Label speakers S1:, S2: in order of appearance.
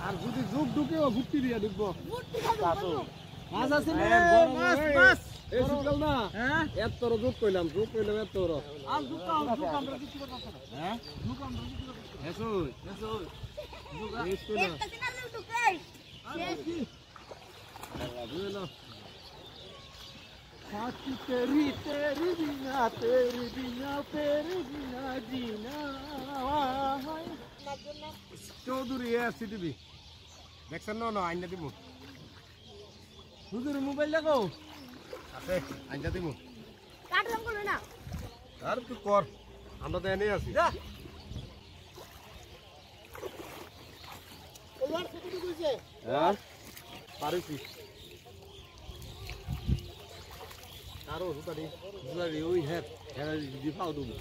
S1: আর যদি যোগ ঢুকেও ভুক্তি দিয়ে ঢুকবো মাছ আছে মাছ এই শীতকাল না হ্যাঁ এত তোর যোগ কইলাম এত তোর আর যোগ আমরা কিছু করতে পারছ না হ্যাঁ যোগ আমরা কিছু করতে পারছ এসো যোগ এস কইলা একটা দিন আলু ঢুকাই বুঝলো साथी तेरी बिना जीना चौधरी एसटीवी দেখছেন না আইনা দিমু হুজুর মোবাইল লাগাও আছে আইনা দিমু কাটলাম করবে না আর তুই কর আমরা তো এনে আছি যা ওলার ছুটি কইছে হ্যাঁ পারিছি Taruh tadi, oih head, di pau dulu.